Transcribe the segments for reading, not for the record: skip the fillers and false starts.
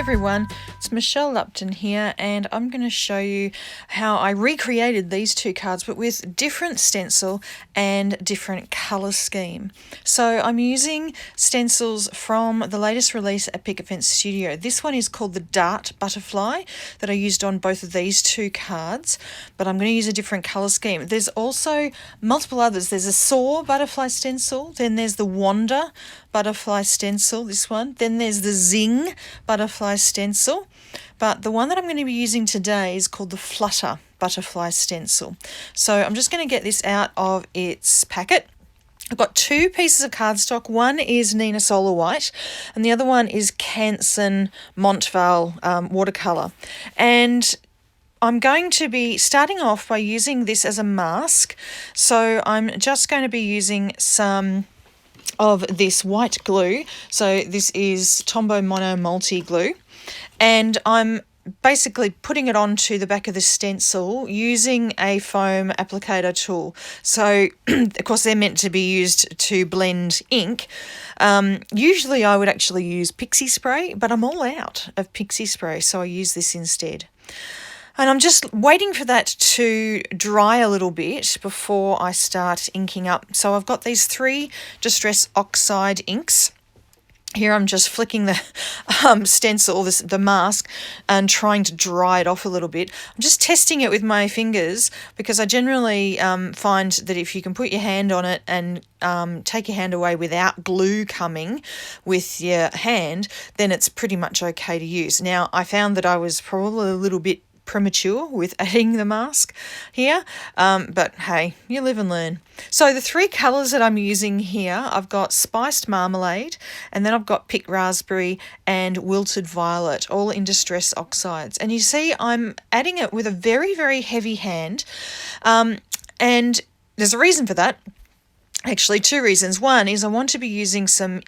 everyone, it's Michelle Lupton here, and I'm going to show you how I recreated these two cards but with different stencil and different colour scheme. So I'm using stencils from the latest release at Picket Fence Studio. This one is called the Dart Butterfly that I used on both of these two cards, but I'm going to use a different colour scheme. There's also multiple others. There's a Soar butterfly stencil, then there's the Wander butterfly stencil, this one, then there's the Zing butterfly stencil, but the one that I'm going to be using today is called the Flutter butterfly stencil. So I'm just going to get this out of its packet. I've got two pieces of cardstock. One is Nina Solar White and the other one is Canson Montval watercolour. And I'm going to be starting off by using this as a mask. So I'm just going to be using some of this white glue. So this is Tombow Mono Multi Glue, and I'm basically putting it onto the back of the stencil using a foam applicator tool. So of course they're meant to be used to blend ink. Usually I would actually use pixie spray, but I'm all out of pixie spray, so I use this instead. And I'm just waiting for that to dry a little bit before I start inking up. So I've got these three Distress Oxide inks. Here I'm just flicking the stencil, the mask, and trying to dry it off a little bit. I'm just testing it with my fingers because I generally find that if you can put your hand on it and take your hand away without glue coming with your hand, then it's pretty much okay to use. Now, I found that I was probably a little bit premature with adding the mask here, but hey, you live and learn. So the three colours that I'm using here, I've got Spiced Marmalade, and then I've got Picked Raspberry and Wilted Violet, all in Distress Oxides. And you see I'm adding it with a very, very heavy hand, and there's a reason for that. Actually, two reasons. One is I want to be using some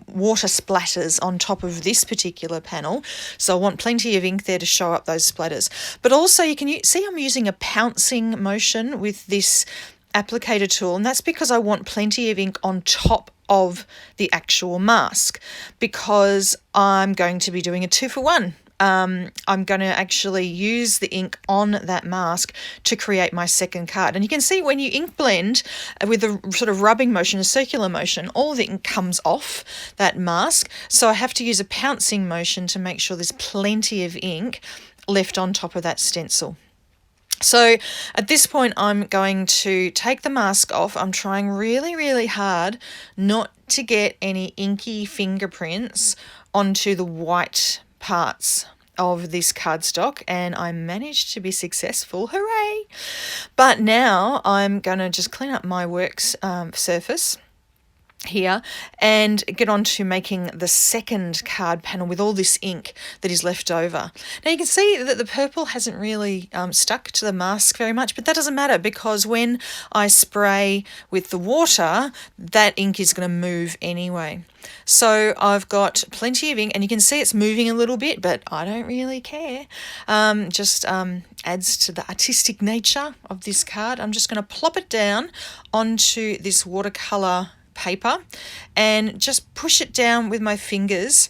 water splatters on top of this particular panel. So I want plenty of ink there to show up those splatters. But also you can see I'm using a pouncing motion with this applicator tool, and that's because I want plenty of ink on top of the actual mask, because I'm going to be doing a 2-for-1. I'm going to actually use the ink on that mask to create my second card. And you can see when you ink blend with a sort of rubbing motion, a circular motion, all the ink comes off that mask. So I have to use a pouncing motion to make sure there's plenty of ink left on top of that stencil. So at this point, I'm going to take the mask off. I'm trying really, really hard not to get any inky fingerprints onto the white parts of this cardstock, and I managed to be successful. Hooray! But now I'm going to just clean up my works surface here and get on to making the second card panel with all this ink that is left over. Now you can see that the purple hasn't really stuck to the mask very much, but that doesn't matter because when I spray with the water, that ink is going to move anyway. So I've got plenty of ink, and you can see it's moving a little bit, but I don't really care. Just adds to the artistic nature of this card. I'm just going to plop it down onto this watercolour paper and just push it down with my fingers,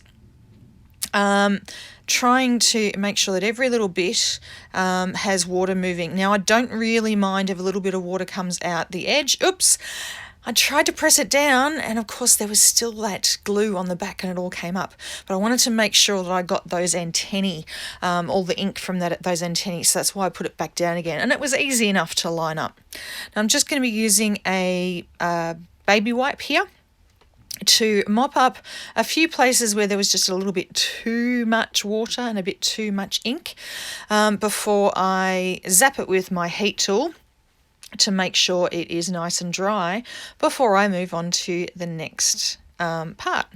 trying to make sure that every little bit has water moving. Now I don't really mind if a little bit of water comes out the edge. Oops! I tried to press it down, and of course there was still that glue on the back and it all came up. But I wanted to make sure that I got those antennae, all the ink from those antennae, so that's why I put it back down again. And it was easy enough to line up. Now I'm just going to be using a baby wipe here to mop up a few places where there was just a little bit too much water and a bit too much ink before I zap it with my heat tool to make sure it is nice and dry before I move on to the next part.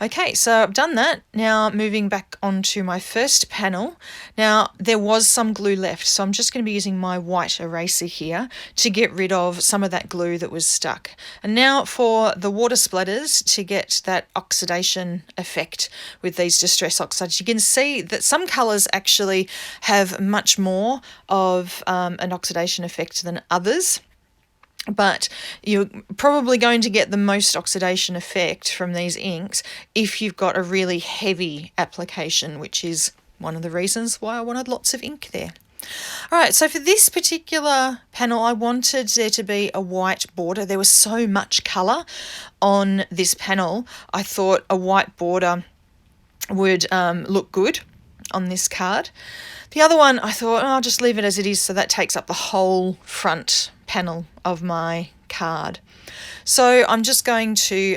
Okay, so I've done that. Now moving back onto my first panel. Now there was some glue left, so I'm just going to be using my white eraser here to get rid of some of that glue that was stuck. And now for the water splatters to get that oxidation effect with these Distress Oxides. You can see that some colours actually have much more of an oxidation effect than others. but you're probably going to get the most oxidation effect from these inks if you've got a really heavy application, which is one of the reasons why I wanted lots of ink there. Alright, so for this particular panel I wanted there to be a white border. There was so much colour on this panel, I thought a white border would look good on this card. The other one I thought, I'll just leave it as it is, so that takes up the whole front panel of my card. So I'm just going to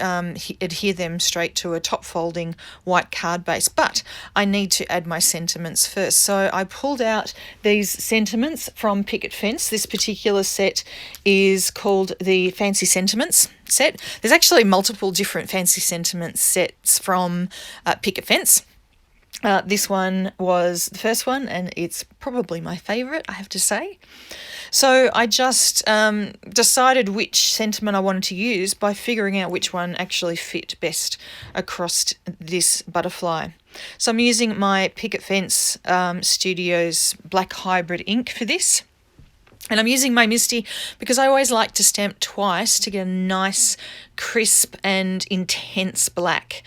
adhere them straight to a top folding white card base, but I need to add my sentiments first. So I pulled out these sentiments from Picket Fence. This particular set is called the Fancy Sentiments set. There's actually multiple different Fancy Sentiments sets from Picket Fence. This one was the first one, and it's probably my favourite, I have to say. So I just decided which sentiment I wanted to use by figuring out which one actually fit best across this butterfly. So I'm using my Picket Fence Studios Black Hybrid ink for this. And I'm using my Misty because I always like to stamp twice to get a nice, crisp and intense black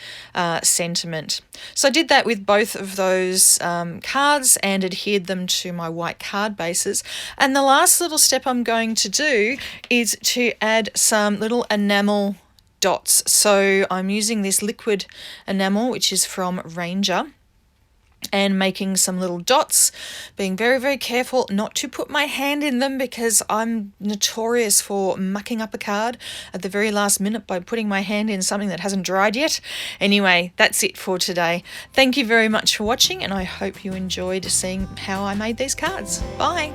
sentiment. So I did that with both of those cards and adhered them to my white card bases. And the last little step I'm going to do is to add some little enamel dots. So I'm using this liquid enamel, which is from Ranger, and making some little dots, being very, very careful not to put my hand in them because I'm notorious for mucking up a card at the very last minute by putting my hand in something that hasn't dried yet. Anyway, that's it for today. Thank you very much for watching, and I hope you enjoyed seeing how I made these cards. Bye!